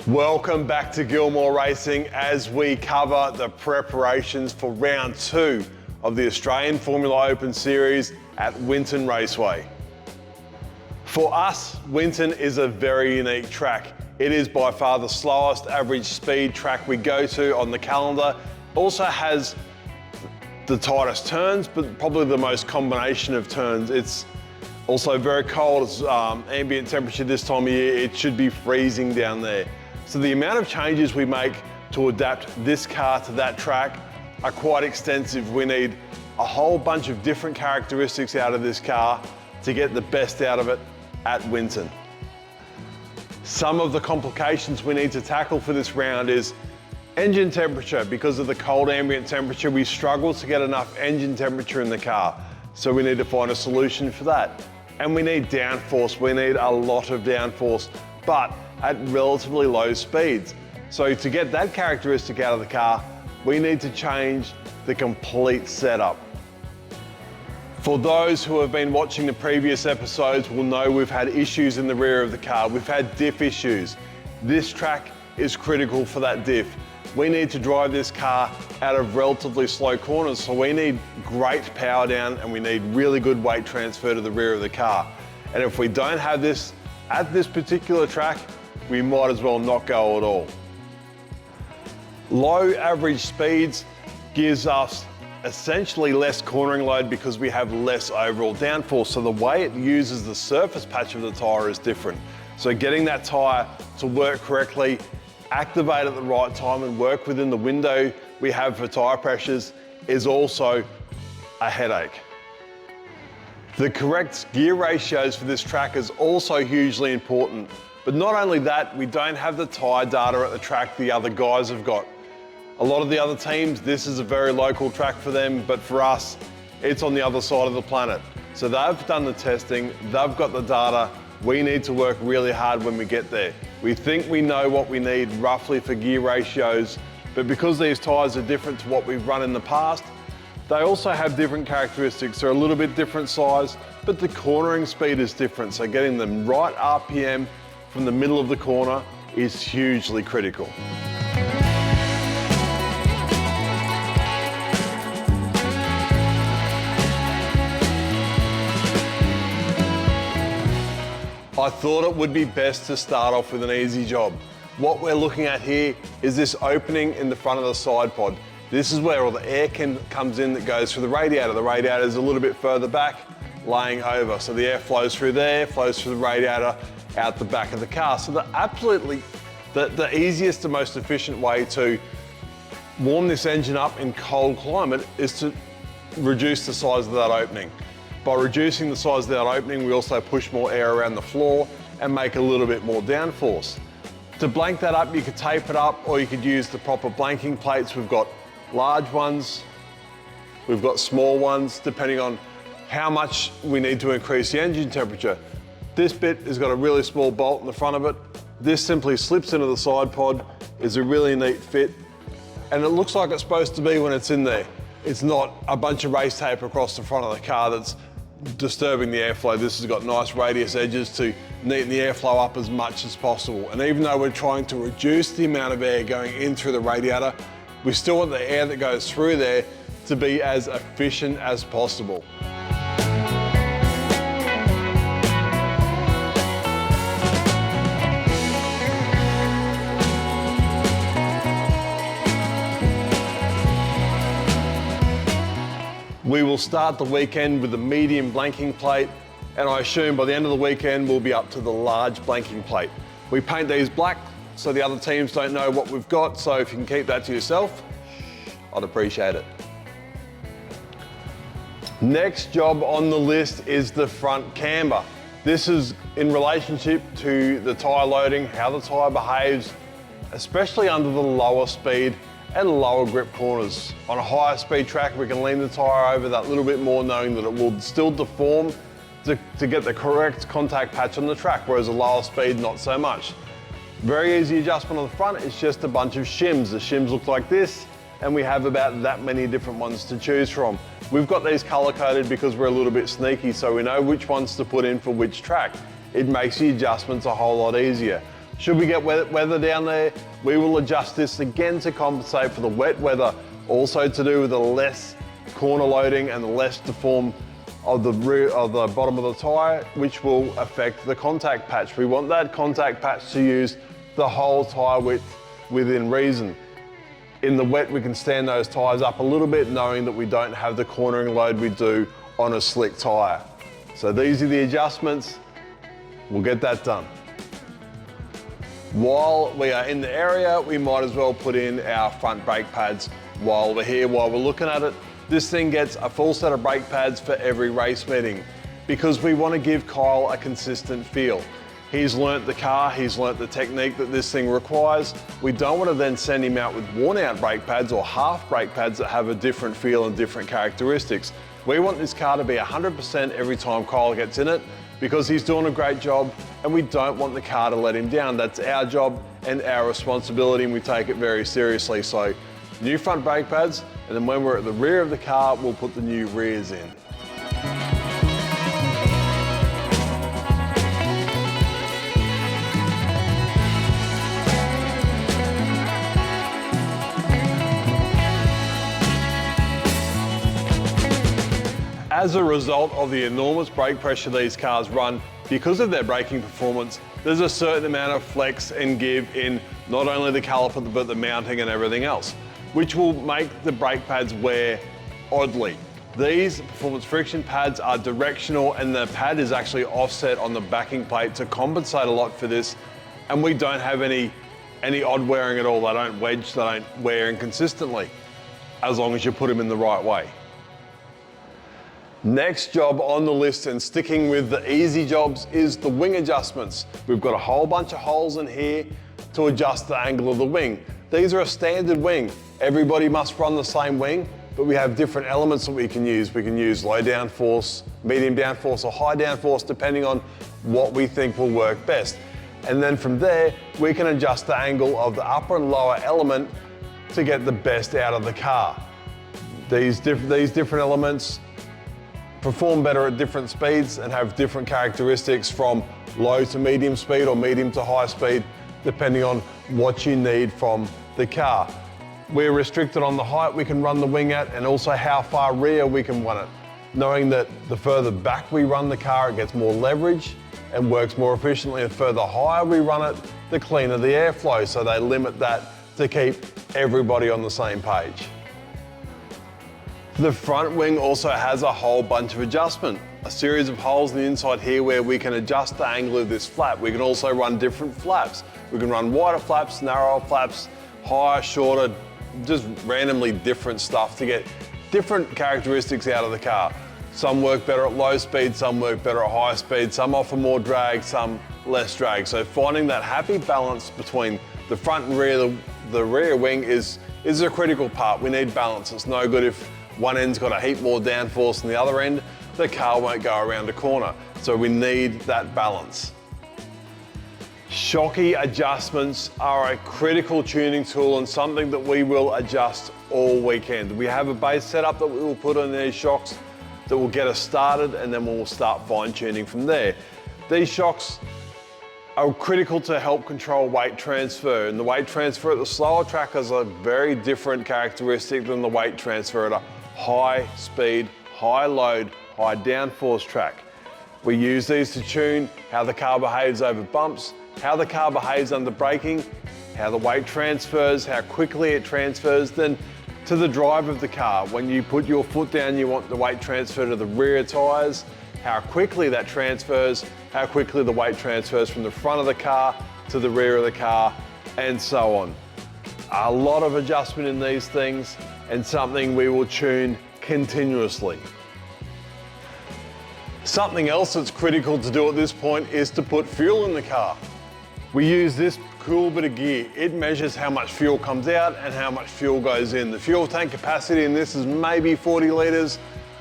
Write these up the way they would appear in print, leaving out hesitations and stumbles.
Welcome back to Gilmore Racing as we cover the preparations for round 2 of the Australian Formula Open Series at Winton Raceway. For us, Winton is a very unique track. It is by far the slowest average speed track we go to on the calendar. Also has the tightest turns, but probably the most combination of turns. It's also very cold. It's ambient temperature this time of year. It should be freezing down there. So the amount of changes we make to adapt this car to that track are quite extensive. We need a whole bunch of different characteristics out of this car to get the best out of it at Winton. Some of the complications we need to tackle for this round is engine temperature. Because of the cold ambient temperature, we struggle to get enough engine temperature in the car. So we need to find a solution for that. And we need downforce. We need a lot of downforce, but at relatively low speeds. So to get that characteristic out of the car, we need to change the complete setup. For those who have been watching the previous episodes will know we've had issues in the rear of the car. We've had diff issues. This track is critical for that diff. We need to drive this car out of relatively slow corners, so we need great power down and we need really good weight transfer to the rear of the car. And if we don't have this at this particular track, we might as well not go at all. Low average speeds gives us essentially less cornering load because we have less overall downforce. So the way it uses the surface patch of the tyre is different. So getting that tyre to work correctly, activate at the right time and work within the window we have for tyre pressures is also a headache. The correct gear ratios for this track is also hugely important. But not only that, we don't have the tyre data at the track the other guys have got. A lot of the other teams, this is a very local track for them, but for us, it's on the other side of the planet. So they've done the testing, they've got the data. We need to work really hard when we get there. We think we know what we need roughly for gear ratios, but because these tyres are different to what we've run in the past, they also have different characteristics. They're a little bit different size, but the cornering speed is different. So getting them right RPM from the middle of the corner is hugely critical. I thought it would be best to start off with an easy job. What we're looking at here is this opening in the front of the side pod. This is where all the air comes in that goes through the radiator. The radiator is a little bit further back, laying over. So the air flows through there, flows through the radiator, out the back of the car. So the easiest and most efficient way to warm this engine up in cold climate is to reduce the size of that opening. By reducing the size of that opening, we also push more air around the floor and make a little bit more downforce. To blank that up, you could tape it up or you could use the proper blanking plates. We've got large ones, we've got small ones, depending on how much we need to increase the engine temperature. This bit has got a really small bolt in the front of it. This simply slips into the side pod. It's a really neat fit. And it looks like it's supposed to be when it's in there. It's not a bunch of race tape across the front of the car that's disturbing the airflow. This has got nice radius edges to neaten the airflow up as much as possible. And even though we're trying to reduce the amount of air going in through the radiator, we still want the air that goes through there to be as efficient as possible. We will start the weekend with a medium blanking plate, and I assume by the end of the weekend we'll be up to the large blanking plate. We paint these black so the other teams don't know what we've got, so if you can keep that to yourself, I'd appreciate it. Next job on the list is the front camber. This is in relationship to the tyre loading, how the tyre behaves, especially under the lower speed and lower grip corners. On a higher speed track, we can lean the tyre over that little bit more, knowing that it will still deform to get the correct contact patch on the track, whereas a lower speed, not so much. Very easy adjustment on the front, it's just a bunch of shims. The shims look like this, and we have about that many different ones to choose from. We've got these color coded because we're a little bit sneaky, so we know which ones to put in for which track. It makes the adjustments a whole lot easier. Should we get wet weather down there, we will adjust this again to compensate for the wet weather, also to do with the less corner loading and the less deform of the rear of the bottom of the tyre, which will affect the contact patch. We want that contact patch to use the whole tyre width within reason. In the wet, we can stand those tyres up a little bit, knowing that we don't have the cornering load we do on a slick tyre. So these are the adjustments. We'll get that done. While we are in the area, we might as well put in our front brake pads while we're here, while we're looking at it. This thing gets a full set of brake pads for every race meeting because we want to give Kyle a consistent feel. He's learnt the car, he's learnt the technique that this thing requires. We don't want to then send him out with worn out brake pads or half brake pads that have a different feel and different characteristics. We want this car to be 100% every time Kyle gets in it because he's doing a great job and we don't want the car to let him down. That's our job and our responsibility, and we take it very seriously. So new front brake pads, and then when we're at the rear of the car, we'll put the new rears in. As a result of the enormous brake pressure these cars run, because of their braking performance, there's a certain amount of flex and give in not only the caliper, but the mounting and everything else, which will make the brake pads wear oddly. These performance friction pads are directional and the pad is actually offset on the backing plate to compensate a lot for this, and we don't have any odd wearing at all. They don't wedge, they don't wear inconsistently, as long as you put them in the right way. Next job on the list, and sticking with the easy jobs, is the wing adjustments. We've got a whole bunch of holes in here to adjust the angle of the wing. These are a standard wing. Everybody must run the same wing, but we have different elements that we can use. We can use low downforce, medium downforce, or high downforce, depending on what we think will work best. And then from there, we can adjust the angle of the upper and lower element to get the best out of the car. These different elements perform better at different speeds and have different characteristics from low to medium speed or medium to high speed, depending on what you need from the car. We're restricted on the height we can run the wing at and also how far rear we can run it, knowing that the further back we run the car, it gets more leverage and works more efficiently. The further higher we run it, the cleaner the airflow, so they limit that to keep everybody on the same page. The front wing also has a whole bunch of adjustment. A series of holes in the inside here where we can adjust the angle of this flap. We can also run different flaps. We can run wider flaps, narrower flaps, higher, shorter, just randomly different stuff to get different characteristics out of the car. Some work better at low speed, some work better at high speed, some offer more drag, some less drag. So finding that happy balance between the front and rear, the rear wing is a critical part. We need balance. It's no good if one end's got a heap more downforce than the other end, the car won't go around a corner. So we need that balance. Shocky adjustments are a critical tuning tool and something that we will adjust all weekend. We have a base setup that we will put on these shocks that will get us started, and then we'll start fine tuning from there. These shocks are critical to help control weight transfer, and the weight transfer at the slower track has a very different characteristic than the weight transfer at a high speed, high load, high downforce track. We use these to tune how the car behaves over bumps, how the car behaves under braking, how the weight transfers, how quickly it transfers, then to the drive of the car. When you put your foot down, you want the weight transfer to the rear tyres, how quickly that transfers, how quickly the weight transfers from the front of the car to the rear of the car, and so on. A lot of adjustment in these things, and something we will tune continuously. Something else that's critical to do at this point is to put fuel in the car. We use this cool bit of gear. It measures how much fuel comes out and how much fuel goes in. The fuel tank capacity in this is maybe 40 litres.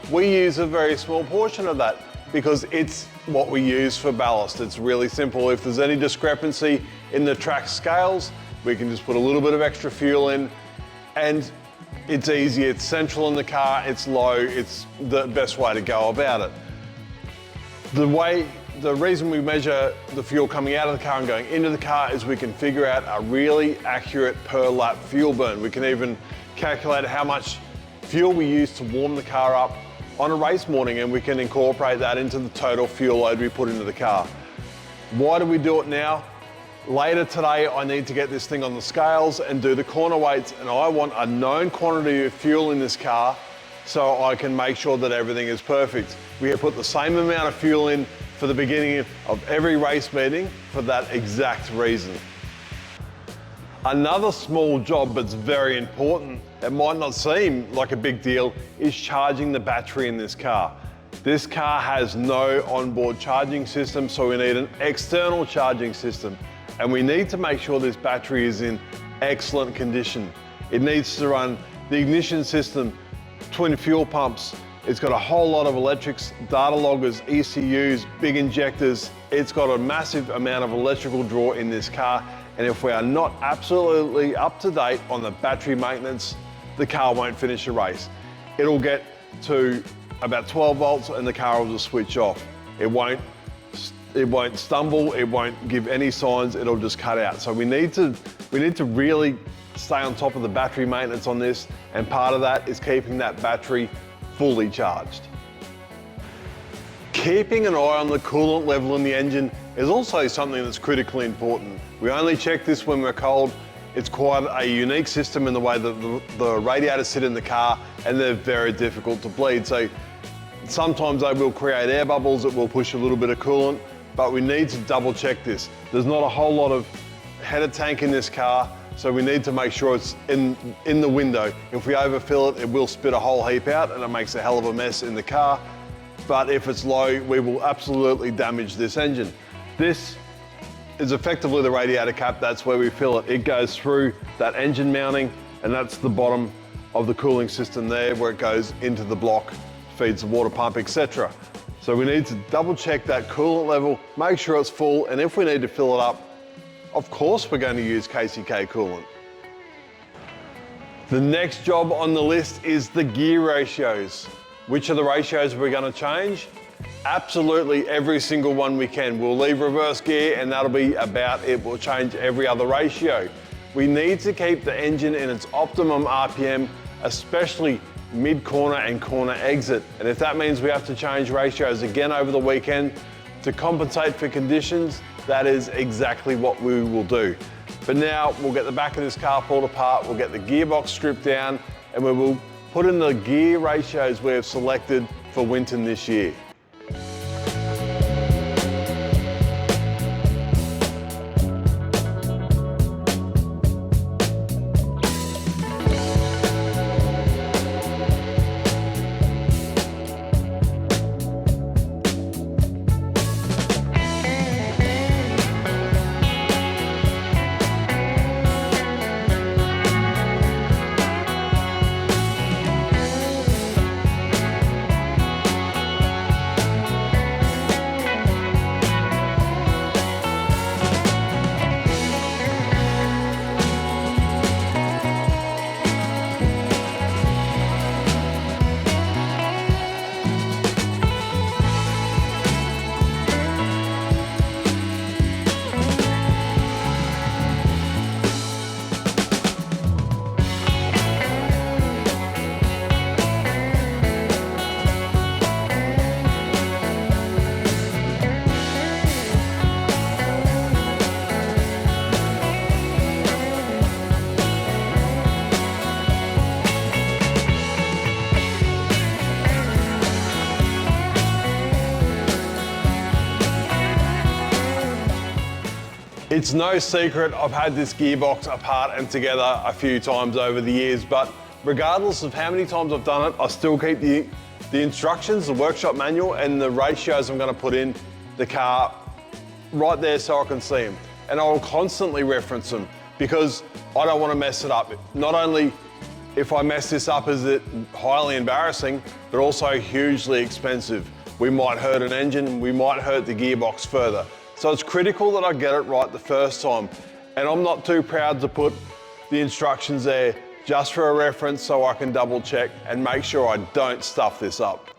We use a very small portion of that because it's what we use for ballast. It's really simple. If there's any discrepancy in the track scales, we can just put a little bit of extra fuel in, and it's easy, it's central in the car, it's low, it's the best way to go about it. The way the reason we measure the fuel coming out of the car and going into the car is we can figure out a really accurate per lap fuel burn. We can even calculate how much fuel we use to warm the car up on a race morning, and we can incorporate that into the total fuel load we put into the car. Why do we do it now? Later today, I need to get this thing on the scales and do the corner weights, and I want a known quantity of fuel in this car so I can make sure that everything is perfect. We have put the same amount of fuel in for the beginning of every race meeting for that exact reason. Another small job that's very important, it might not seem like a big deal, is charging the battery in this car. This car has no onboard charging system, so we need an external charging system. And we need to make sure this battery is in excellent condition. It needs to run the ignition system, twin fuel pumps. It's got a whole lot of electrics, data loggers, ECUs, big injectors. It's got a massive amount of electrical draw in this car. And if we are not absolutely up to date on the battery maintenance, the car won't finish a race. It'll get to about 12 volts and the car will just switch off. It won't stumble, it won't give any signs, it'll just cut out. So we need to really stay on top of the battery maintenance on this, and part of that is keeping that battery fully charged. Keeping an eye on the coolant level in the engine is also something that's critically important. We only check this when we're cold. It's quite a unique system in the way that the radiators sit in the car, and they're very difficult to bleed. So sometimes they will create air bubbles that will push a little bit of coolant, but we need to double check this. There's not a whole lot of header tank in this car, so we need to make sure it's in the window. If we overfill it, it will spit a whole heap out and it makes a hell of a mess in the car. But if it's low, we will absolutely damage this engine. This is effectively the radiator cap. That's where we fill it. It goes through that engine mounting, and that's the bottom of the cooling system there where it goes into the block, feeds the water pump, etc. So we need to double check that coolant level, make sure it's full, and if we need to fill it up, of course we're going to use KCK coolant. The next job on the list is the gear ratios. Which of the ratios are we going to change? Absolutely every single one we can. We'll leave reverse gear and that'll be about it. We'll change every other ratio. We need to keep the engine in its optimum RPM, especially mid-corner and corner exit. And if that means we have to change ratios again over the weekend to compensate for conditions, that is exactly what we will do. But now we'll get the back of this car pulled apart, we'll get the gearbox stripped down, and we will put in the gear ratios we have selected for Winton this year. It's no secret I've had this gearbox apart and together a few times over the years, but regardless of how many times I've done it, I still keep the instructions, the workshop manual, and the ratios I'm going to put in the car right there so I can see them. And I will constantly reference them because I don't want to mess it up. Not only if I mess this up is it highly embarrassing, but also hugely expensive. We might hurt an engine, we might hurt the gearbox further. So it's critical that I get it right the first time. And I'm not too proud to put the instructions there just for a reference so I can double check and make sure I don't stuff this up.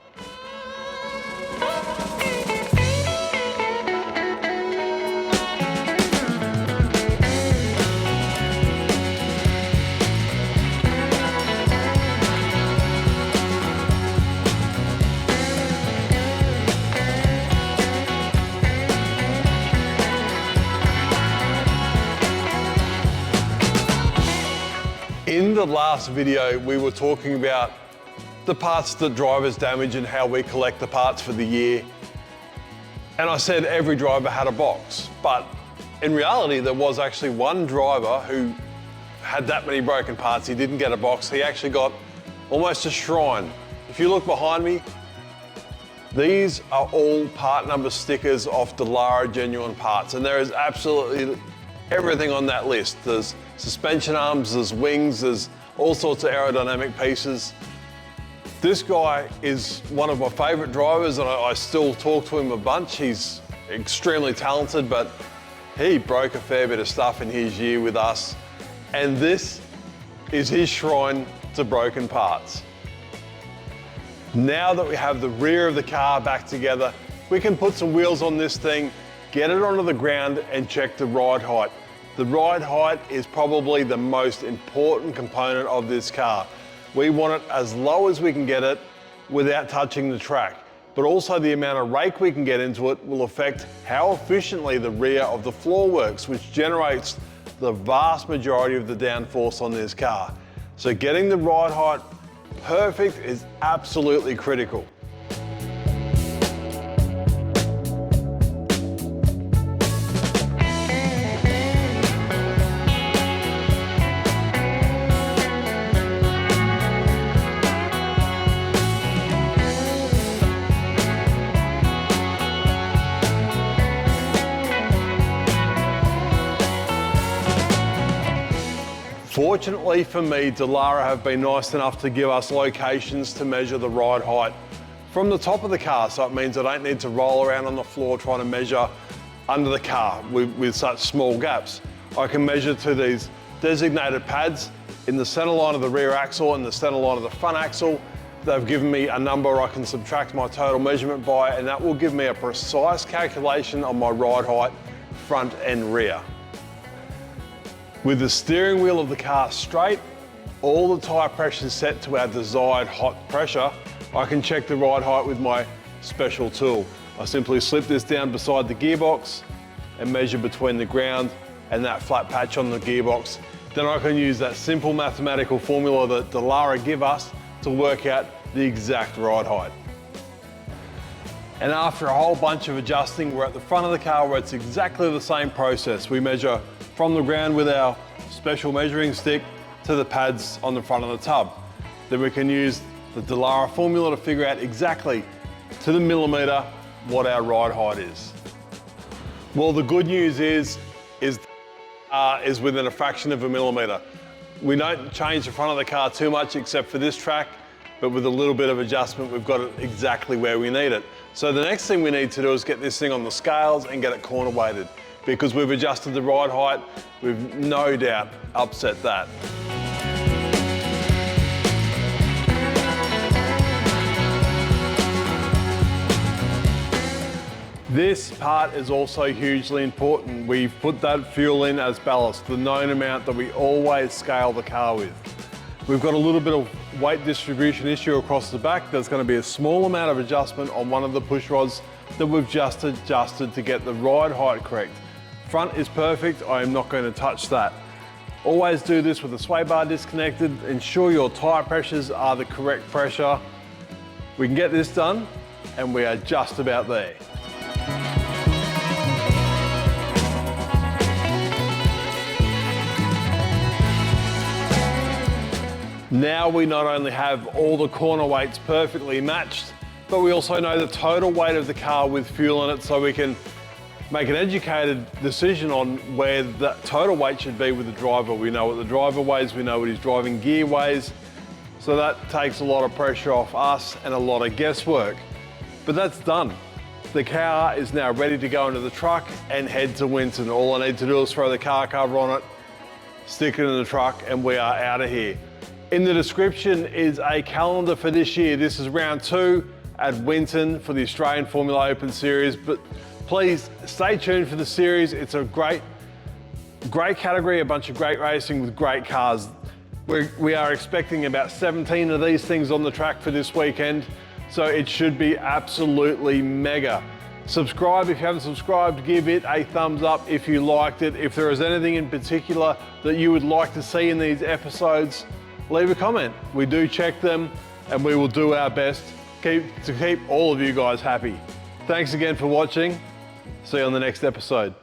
end of the last video, we were talking about the parts that drivers damage and how we collect the parts for the year. And I said every driver had a box, but in reality, there was actually one driver who had that many broken parts. He didn't get a box. He actually got almost a shrine. If you look behind me, these are all part number stickers off Dallara Genuine Parts, and there is absolutely everything on that list. There's suspension arms, there's wings, there's all sorts of aerodynamic pieces. This guy is one of my favorite drivers, and I still talk to him a bunch. He's extremely talented, but he broke a fair bit of stuff in his year with us. And this is his shrine to broken parts. Now that we have the rear of the car back together, we can put some wheels on this thing, get it onto the ground and check the ride height. The ride height is probably the most important component of this car. We want it as low as we can get it without touching the track, but also the amount of rake we can get into it will affect how efficiently the rear of the floor works, which generates the vast majority of the downforce on this car. So getting the ride height perfect is absolutely critical. Fortunately for me, Dallara have been nice enough to give us locations to measure the ride height from the top of the car, so it means I don't need to roll around on the floor trying to measure under the car with such small gaps. I can measure to these designated pads in the center line of the rear axle and the center line of the front axle. They've given me a number I can subtract my total measurement by, and that will give me a precise calculation on my ride height, front and rear. With the steering wheel of the car straight, all the tyre pressures set to our desired hot pressure, I can check the ride height with my special tool. I simply slip this down beside the gearbox and measure between the ground and that flat patch on the gearbox. Then I can use that simple mathematical formula that Dallara give us to work out the exact ride height. And after a whole bunch of adjusting, we're at the front of the car where it's exactly the same process. We measure from the ground with our special measuring stick to the pads on the front of the tub. Then we can use the Dallara formula to figure out exactly to the millimetre what our ride height is. Well, the good news is within a fraction of a millimetre. We don't change the front of the car too much except for this track, but with a little bit of adjustment, we've got it exactly where we need it. So the next thing we need to do is get this thing on the scales and get it corner weighted. Because we've adjusted the ride height, we've no doubt upset that. This part is also hugely important. We've put that fuel in as ballast, the known amount that we always scale the car with. We've got a little bit of weight distribution issue across the back. There's going to be a small amount of adjustment on one of the push rods that we've just adjusted to get the ride height correct. Front is perfect, I am not going to touch that. Always do this with the sway bar disconnected. Ensure your tyre pressures are the correct pressure. We can get this done and we are just about there. Now we not only have all the corner weights perfectly matched, but we also know the total weight of the car with fuel in it, so we can make an educated decision on where that total weight should be with the driver. We know what the driver weighs, we know what his driving gear weighs, so that takes a lot of pressure off us and a lot of guesswork. But that's done. The car is now ready to go into the truck and head to Winton. All I need to do is throw the car cover on it, stick it in the truck, and we are out of here. In the description is a calendar for this year. This is round 2 at Winton for the Australian Formula Open Series, but please stay tuned for the series. It's a great category, a bunch of great racing with great cars. We are expecting about 17 of these things on the track for this weekend, so it should be absolutely mega. Subscribe if you haven't subscribed, give it a thumbs up if you liked it. If there is anything in particular that you would like to see in these episodes, leave a comment. We do check them and we will do our best to keep all of you guys happy. Thanks again for watching. See you on the next episode.